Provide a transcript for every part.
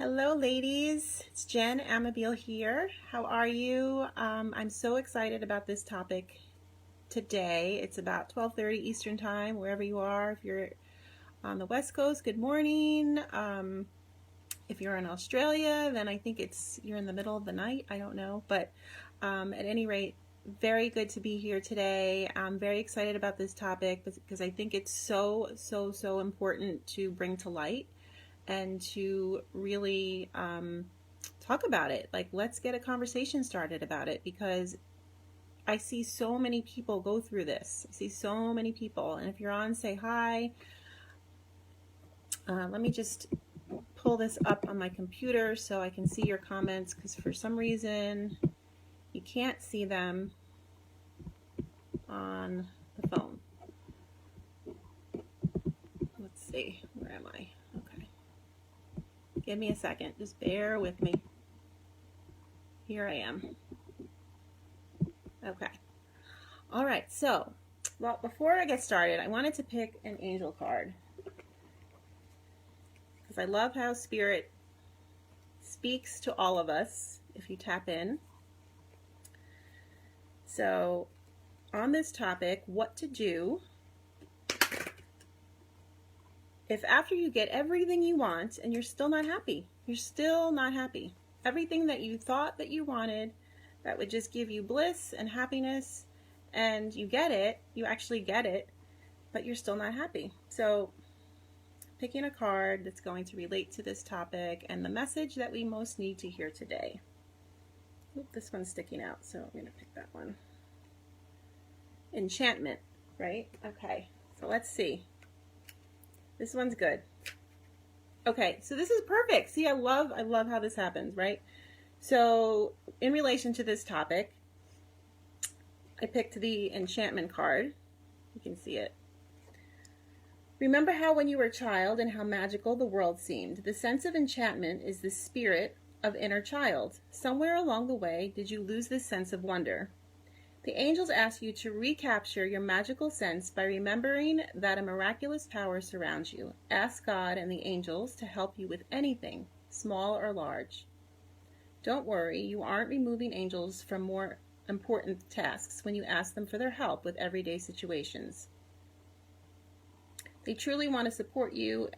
Hello, ladies. It's Jen Amabile here. How are you? I'm so excited about this topic today. It's about 12:30 Eastern Time, wherever you are. If you're on the West Coast, good morning. If you're in Australia, then I think you're in the middle of the night. I don't know, but at any rate, very good to be here today. I'm very excited about this topic because I think it's so important to bring to light and to really talk about it. Like, let's get a conversation started about it because I see so many people go through this. I see so many people. And if you're on, say hi. Let me just pull this up on my computer so I can see your comments because for some reason you can't see them on the phone. Let's see. Where am I? Okay. Give me a second. Just bear with me. Here I am. Okay. All right. So, well, before I get started, I wanted to pick an angel card because I love how Spirit speaks to all of us if you tap in. So, on this topic, what to do if after you get everything you want and you're still not happy. You're still not happy. Everything that you thought that you wanted that would just give you bliss and happiness, and you get it, you actually get it, but you're still not happy. So picking a card that's going to relate to this topic and the message that we most need to hear today. Oop, this one's sticking out, so I'm going to pick that one. Enchantment, right? Okay, so let's see. This one's good. Okay, so this is perfect. See, I love how this happens, right? So, in relation to this topic, I picked the enchantment card. You can see it. Remember how when you were a child and how magical the world seemed. The sense of enchantment is the spirit of inner child. Somewhere along the way, did you lose this sense of wonder? The angels ask you to recapture your magical sense by remembering that a miraculous power surrounds you. Ask God and the angels to help you with anything, small or large. Don't worry, you aren't removing angels from more important tasks when you ask them for their help with everyday situations. They truly want to support you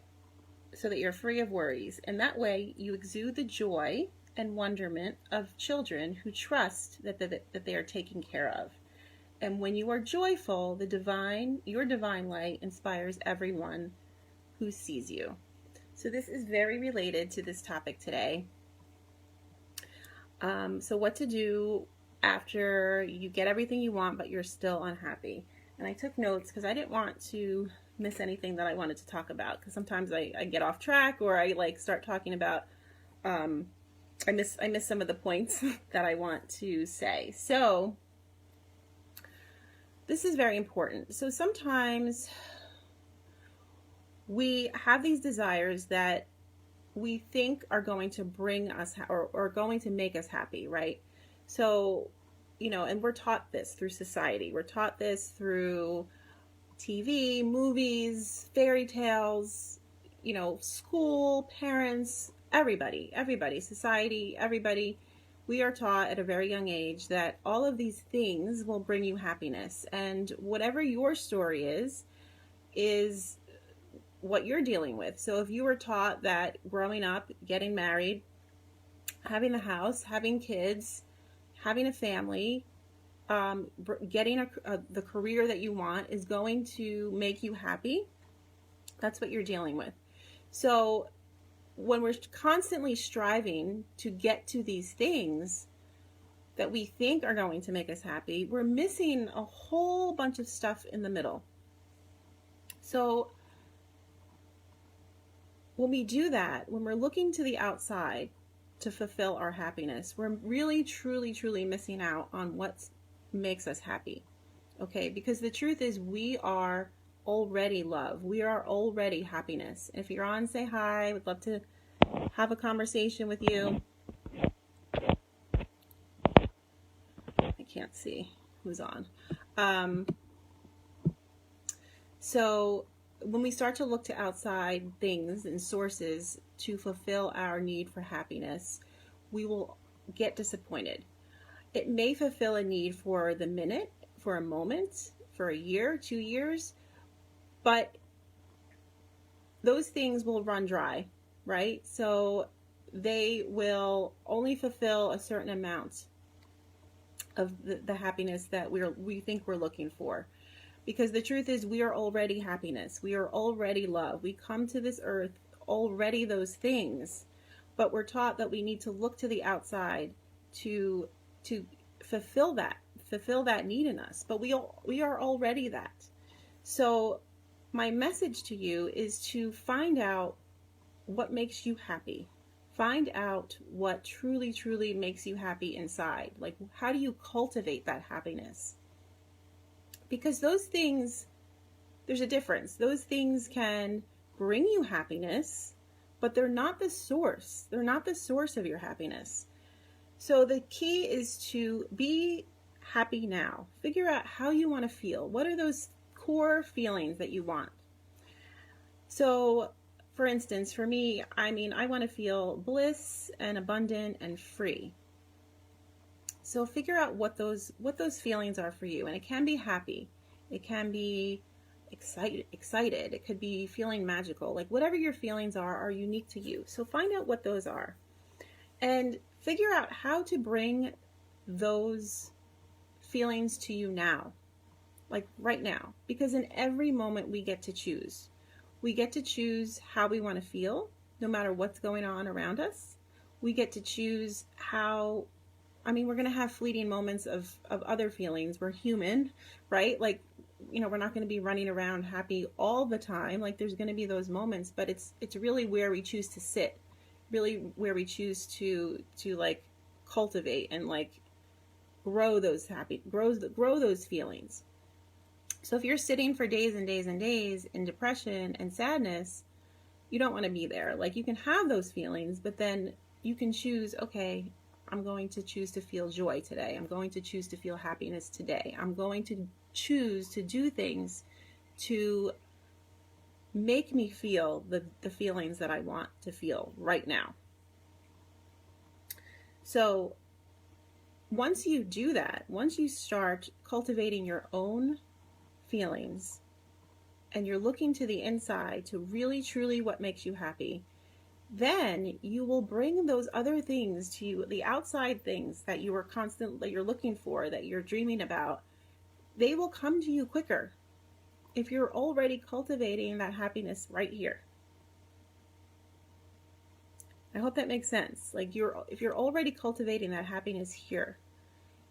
so that you're free of worries, and that way you exude the joy and wonderment of children who trust that they are taken care of. And when you are joyful, your divine light inspires everyone who sees you. So this is very related to this topic today. So what to do after you get everything you want, but you're still unhappy. And I took notes because I didn't want to miss anything that I wanted to talk about, because sometimes I get off track, or I start talking about I miss some of the points that I want to say. So this is very important. So sometimes we have these desires that we think are going to bring us or going to make us happy, right? So, and we're taught this through society. We're taught this through TV, movies, fairy tales, school, parents, everybody, society, everybody. We are taught at a very young age that all of these things will bring you happiness. And whatever your story is what you're dealing with. So if you were taught that growing up, getting married, having a house, having kids, having a family, getting the career that you want is going to make you happy, that's what you're dealing with. So when we're constantly striving to get to these things that we think are going to make us happy, we're missing a whole bunch of stuff in the middle. So when we do that, when we're looking to the outside to fulfill our happiness, we're really, truly missing out on what makes us happy. Okay, because the truth is we are already love. We are already happiness. If you're on, say hi. I would love to have a conversation with you. I can't see who's on. So when we start to look to outside things and sources to fulfill our need for happiness, we will get disappointed. It may fulfill a need for the minute, for a moment, for a year, 2 years, but those things will run dry, right? So they will only fulfill a certain amount of the happiness that we think we're looking for. Because the truth is, we are already happiness. We are already love. We come to this earth already those things, but we're taught that we need to look to the outside to fulfill that need in us. But we are already that. So my message to you is to find out what makes you happy. Find out what truly, truly makes you happy inside. Like, how do you cultivate that happiness? Because those things, there's a difference. Those things can bring you happiness, but they're not the source. They're not the source of your happiness. So the key is to be happy now. Figure out how you want to feel. What are those core feelings that you want? So, for instance, for me, I want to feel bliss and abundant and free. So figure out what those feelings are for you. And it can be happy. It can be excited. It could be feeling magical. Like, whatever your feelings are unique to you. So find out what those are. And figure out how to bring those feelings to you now. Like right now. Because in every moment we get to choose. We get to choose how we want to feel, no matter what's going on around us. We get to choose how, we're going to have fleeting moments of other feelings. We're human, right? Like, we're not going to be running around happy all the time. Like, there's going to be those moments, but it's really where we choose to sit, really where we choose to like cultivate and like grow those feelings. So if you're sitting for days and days and days in depression and sadness, you don't want to be there. Like, you can have those feelings, but then you can choose, okay, I'm going to choose to feel joy today. I'm going to choose to feel happiness today. I'm going to choose to do things to make me feel the feelings that I want to feel right now. So once you do that, once you start cultivating your own feelings and you're looking to the inside to really truly what makes you happy, then you will bring those other things to you, the outside things that you're looking for, that you're dreaming about. They will come to you quicker if you're already cultivating that happiness right here. I hope that makes sense. Like, if you're already cultivating that happiness here,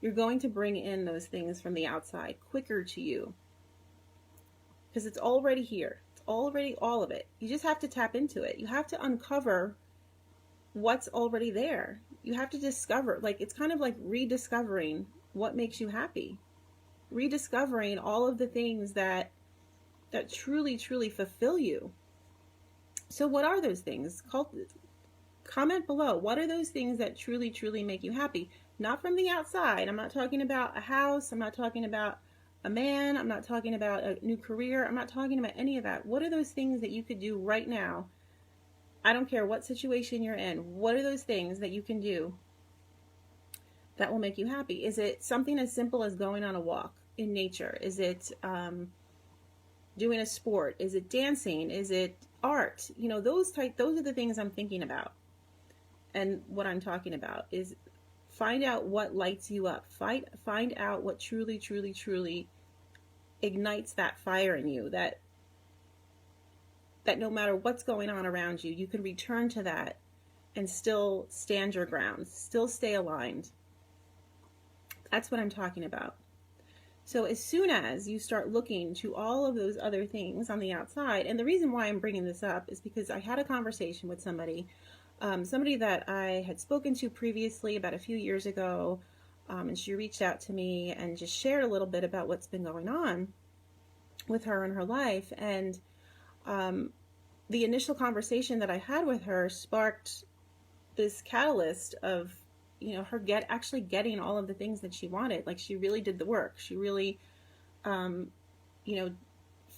you're going to bring in those things from the outside quicker to you. Because it's already here. It's already all of it. You just have to tap into it. You have to uncover what's already there. You have to discover, like, it's kind of like rediscovering what makes you happy. Rediscovering all of the things that truly, truly fulfill you. So what are those things? Comment below. What are those things that truly, truly make you happy? Not from the outside. I'm not talking about a house. I'm not talking about a man. I'm not talking about a new career. I'm not talking about any of that. What are those things that you could do right now? I don't care what situation you're in. What are those things that you can do that will make you happy? Is it something as simple as going on a walk in nature? Is it doing a sport? Is it dancing? Is it art? Those are the things I'm thinking about. And what I'm talking about is find out what lights you up. Find out what truly, truly, truly ignites that fire in you, that no matter what's going on around you, you can return to that and still stand your ground, still stay aligned. That's what I'm talking about. So as soon as you start looking to all of those other things on the outside, and the reason why I'm bringing this up is because I had a conversation with somebody that I had spoken to previously about a few years ago, and she reached out to me and just shared a little bit about what's been going on with her in her life. And the initial conversation that I had with her sparked this catalyst of, her actually getting all of the things that she wanted. Like, she really did the work. She really,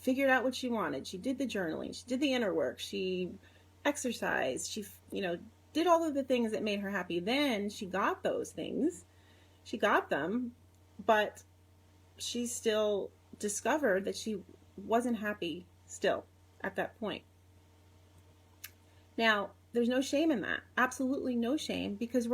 figured out what she wanted. She did the journaling. She did the inner work. She exercised. She, did all of the things that made her happy. Then she got those things. She got them, but she still discovered that she wasn't happy still at that point. Now, there's no shame in that. Absolutely no shame, because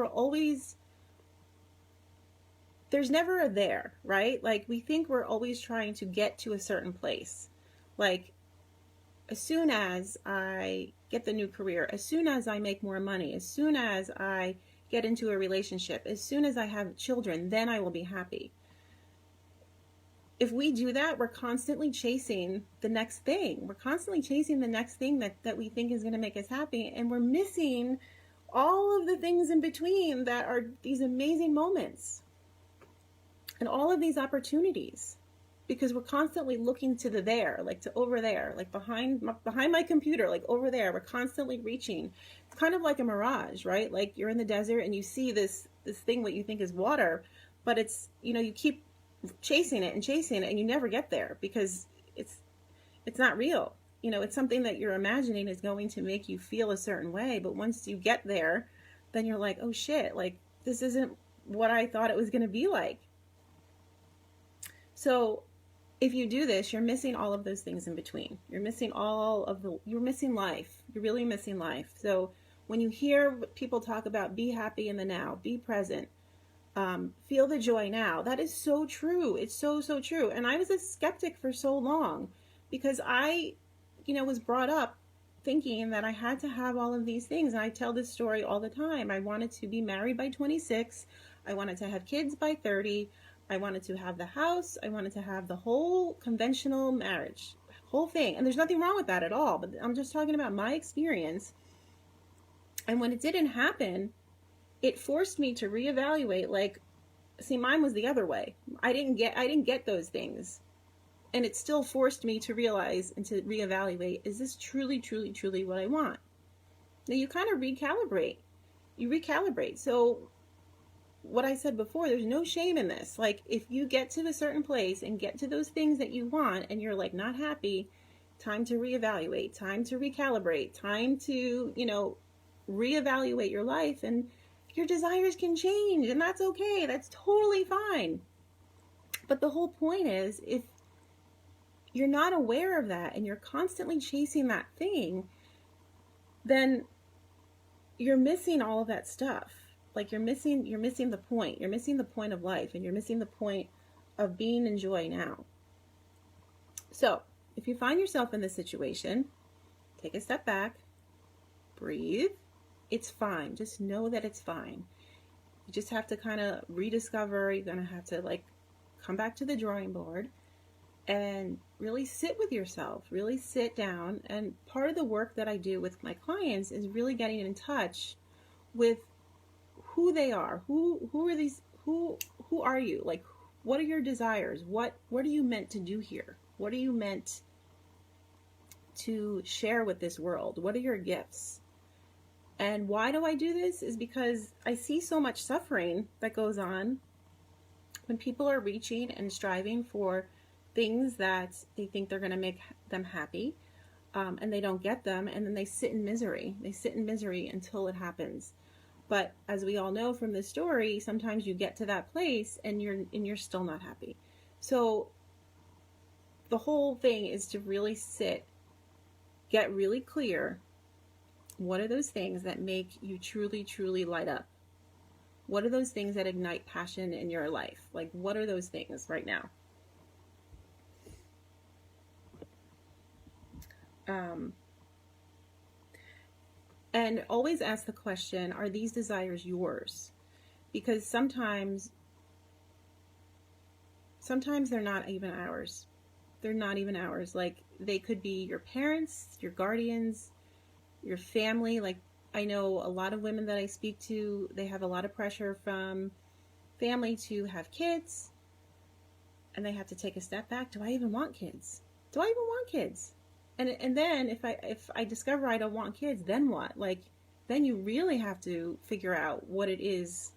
there's never a there, right? Like, we think we're always trying to get to a certain place. Like, as soon as I get the new career, as soon as I make more money, as soon as I get into a relationship, as soon as I have children, then I will be happy. If we do that, we're constantly chasing the next thing. We're constantly chasing the next thing that we think is going to make us happy, and we're missing all of the things in between that are these amazing moments and all of these opportunities, because we're constantly looking to the there, like to over there, like behind my computer, like over there. We're constantly reaching. It's kind of like a mirage, right? Like, you're in the desert and you see this thing what you think is water, but it's, you keep chasing it and you never get there, because it's not real. It's something that you're imagining is going to make you feel a certain way, but once you get there, then you're like, oh shit, like, this isn't what I thought it was going to be like. So if you do this, you're missing all of those things in between. You're missing you're missing life. You're really missing life. So when you hear people talk about be happy in the now, be present, feel the joy now, that is so true. It's so, so true. And I was a skeptic for so long, because I, was brought up thinking that I had to have all of these things. And I tell this story all the time. I wanted to be married by 26. I wanted to have kids by 30. I wanted to have the house. I wanted to have the whole conventional marriage, whole thing. And there's nothing wrong with that at all. But I'm just talking about my experience. And when it didn't happen, it forced me to reevaluate. Like, see, mine was the other way. I didn't get those things. And it still forced me to realize and to reevaluate, is this truly, truly, truly what I want? Now you kind of recalibrate. So what I said before, there's no shame in this. Like, if you get to a certain place and get to those things that you want and you're like not happy, time to reevaluate, time to recalibrate, time to, reevaluate your life, and your desires can change, and that's okay. That's totally fine. But the whole point is, if you're not aware of that and you're constantly chasing that thing, then you're missing all of that stuff. Like, you're missing the point. You're missing the point of life, and you're missing the point of being in joy now. So if you find yourself in this situation, take a step back, breathe. It's fine. Just know that it's fine. You just have to kind of rediscover. You're going to have to come back to the drawing board and really sit with yourself, really sit down. And part of the work that I do with my clients is really getting in touch with who they are. Who are these? Who are you? Like, what are your desires? What are you meant to do here? What are you meant to share with this world? What are your gifts? And why do I do this? Is because I see so much suffering that goes on when people are reaching and striving for things that they think they're going to make them happy, and they don't get them, and then they sit in misery. They sit in misery until it happens. But as we all know from this story, sometimes you get to that place and you're still not happy. So the whole thing is to really sit, get really clear. What are those things that make you truly, truly light up? What are those things that ignite passion in your life? Like, what are those things right now? And always ask the question, are these desires yours? Because sometimes they're not even ours. They're not even ours. Like, they could be your parents, your guardians, your family. Like, I know a lot of women that I speak to, they have a lot of pressure from family to have kids, and they have to take a step back. Do I even want kids? Do I even want kids? And then if I discover I don't want kids, then what? Like, then you really have to figure out what it is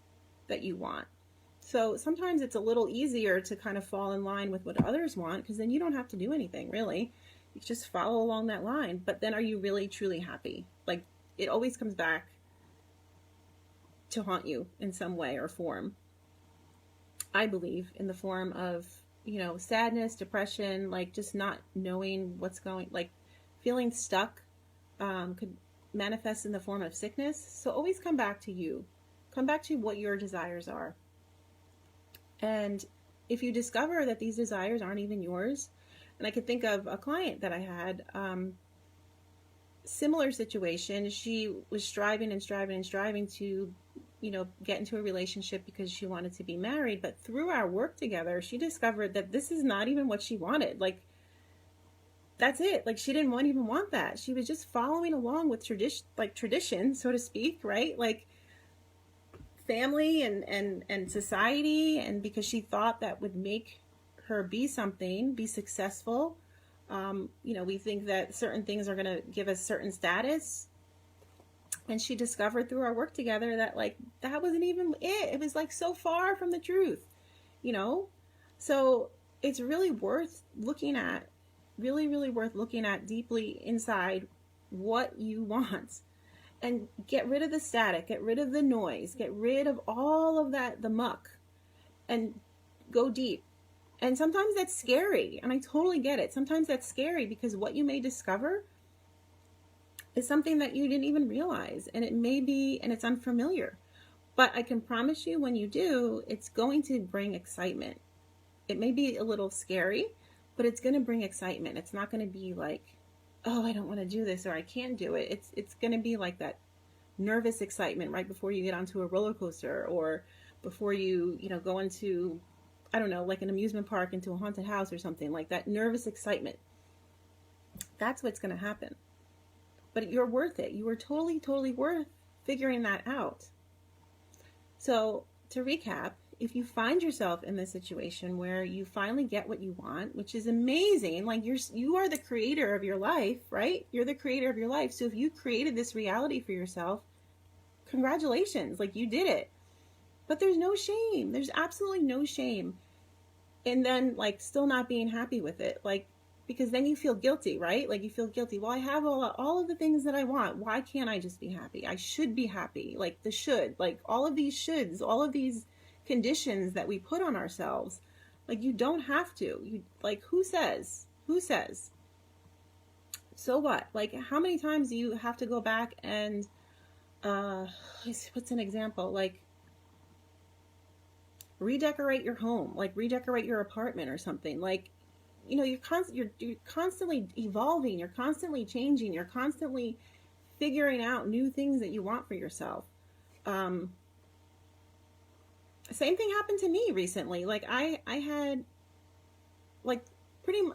that you want. So sometimes it's a little easier to kind of fall in line with what others want, because then you don't have to do anything, really. You just follow along that line. But then are you really truly happy? Like, it always comes back to haunt you in some way or form. I believe in the form of, sadness, depression, like just not knowing what's going, like feeling stuck, could manifest in the form of sickness. So always come back to you. Come back to what your desires are. And if you discover that these desires aren't even yours, and I could think of a client that I had, similar situation. She was striving and striving and striving to, get into a relationship because she wanted to be married. But through our work together, she discovered that this is not even what she wanted. Like, that's it. Like, she didn't even want that. She was just following along with tradition, so to speak, right? Like family and society. And because she thought that would make her be something, be successful. We think that certain things are going to give us certain status. And she discovered through our work together that, like, that wasn't even it. It was, like, so far from the truth, So it's really worth looking at, really, really worth looking at deeply inside what you want. And get rid of the static, get rid of the noise, get rid of all of that, the muck, and go deep. And sometimes that's scary, and I totally get it. Sometimes that's scary because what you may discover is something that you didn't even realize, and it may be, and it's unfamiliar. But I can promise you, when you do, it's going to bring excitement. It may be a little scary, but it's going to bring excitement. It's not going to be like, oh, I don't want to do this, or I can't do it. It's going to be like that nervous excitement right before you get onto a roller coaster, or before you, go into, I don't know, like an amusement park, into a haunted house or something, like that nervous excitement. That's what's going to happen. But you're worth it. You are totally, totally worth figuring that out. So to recap, if you find yourself in this situation where you finally get what you want, which is amazing, like you are the creator of your life, right? You're the creator of your life. So if you created this reality for yourself, congratulations, like you did it. But there's no shame. There's absolutely no shame. And then, like, still not being happy with it. Like, because then you feel guilty, right? Like, you feel guilty. Well, I have all of the things that I want. Why can't I just be happy? I should be happy. Like, the should. Like, all of these shoulds, all of these conditions that we put on ourselves. Like, you don't have to. Who says? Who says? So what? Like, how many times do you have to go back and, what's an example? Like, redecorate your home, like redecorate your apartment or something. Like, you're constantly evolving, you're constantly changing, you're constantly figuring out new things that you want for yourself. Same thing happened to me recently. Like, I had, like,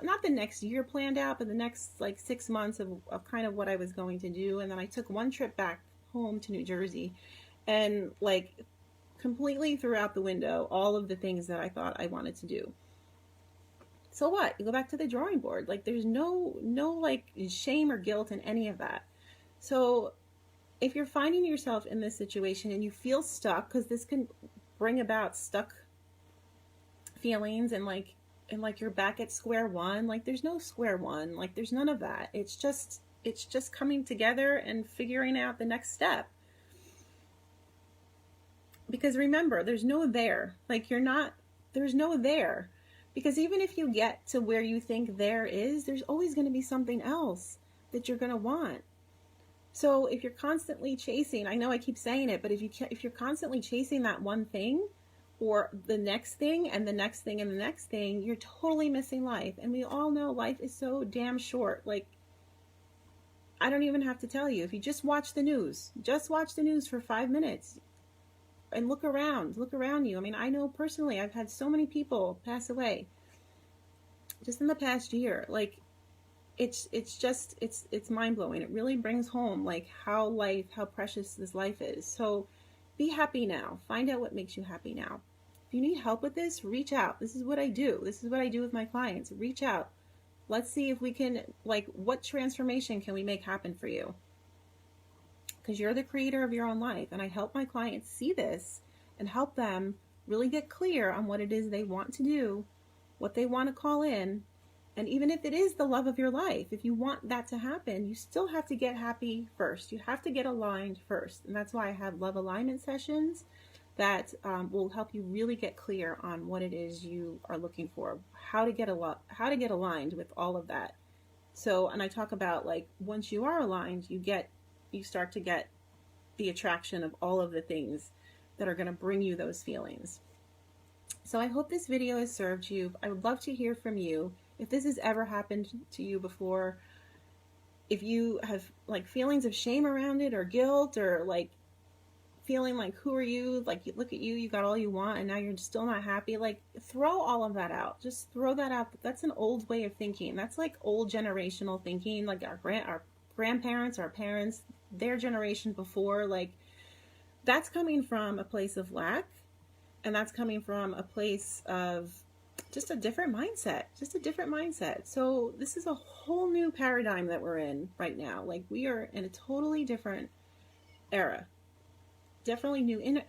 not the next year planned out, but the next, like, 6 months of kind of what I was going to do. And then I took one trip back home to New Jersey, and, like, completely threw out the window all of the things that I thought I wanted to do. So what? You go back to the drawing board. Like, there's no like shame or guilt in any of that. So if you're finding yourself in this situation and you feel stuck, because this can bring about stuck feelings, and you're back at square one, like, there's no square one. Like, there's none of that. It's just coming together and figuring out the next step. Because remember, there's no there. Like, there's no there. Because even if you get to where you think there is, there's always going to be something else that you're going to want. So if you're constantly chasing, I know I keep saying it, but if you're constantly chasing that one thing, or the next thing and the next thing and the next thing, you're totally missing life. And we all know life is so damn short. Like, I don't even have to tell you. If you just watch the news for 5 minutes, and look around you. I mean, I know personally, I've had so many people pass away just in the past year. Like, it's mind-blowing. It really brings home, like, how precious this life is. So be happy now. Find out what makes you happy now. If you need help with this, reach out. This is what I do. This is what I do with my clients. Reach out. Let's see if we can, like, what transformation can we make happen for you? Because you're the creator of your own life. And I help my clients see this and help them really get clear on what it is they want to do, what they want to call in, And even if it is the love of your life, if you want that to happen, you still have to get happy first. You have to get aligned first. And that's why I have love alignment sessions that will help you really get clear on what it is you are looking for, how to get aligned with all of that. So, and I talk about, like, once you are aligned, you start to get the attraction of all of the things that are going to bring you those feelings. So I hope this video has served you. I would love to hear from you. If this has ever happened to you before, if you have like feelings of shame around it, or guilt, or like feeling like, who are you? Like, you look at you, you got all you want, and now you're still not happy. Like, throw all of that out. Just throw that out. That's an old way of thinking. That's like old generational thinking, like our grandparents, our parents, their generation before. Like, that's coming from a place of lack, and that's coming from a place of just a different mindset. So this is a whole new paradigm that we're in right now. Like, we are in a totally different era. Definitely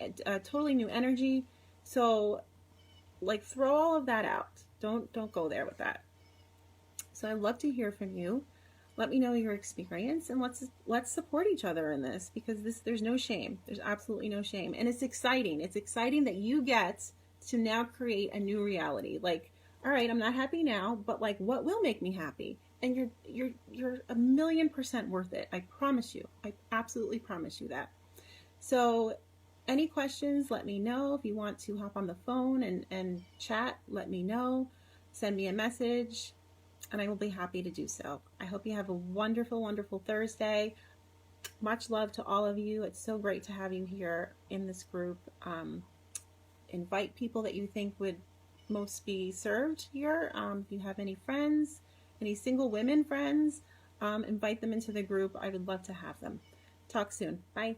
totally new energy. So, like, throw all of that out. Don't go there with that. So I'd love to hear from you. Let me know your experience, and let's support each other in this, because there's no shame. There's absolutely no shame, and it's exciting. It's exciting that you get to now create a new reality. Like, all right, I'm not happy now, but like, what will make me happy? And you're 1,000,000% worth it. I promise you. I absolutely promise you that. So, any questions, let me know. If you want to hop on the phone and chat, let me know. Send me a message, and I will be happy to do so. I hope you have a wonderful, wonderful Thursday. Much love to all of you. It's so great to have you here in this group. Invite people that you think would most be served here. If you have any friends, any single women friends, invite them into the group. I would love to have them. Talk soon. Bye.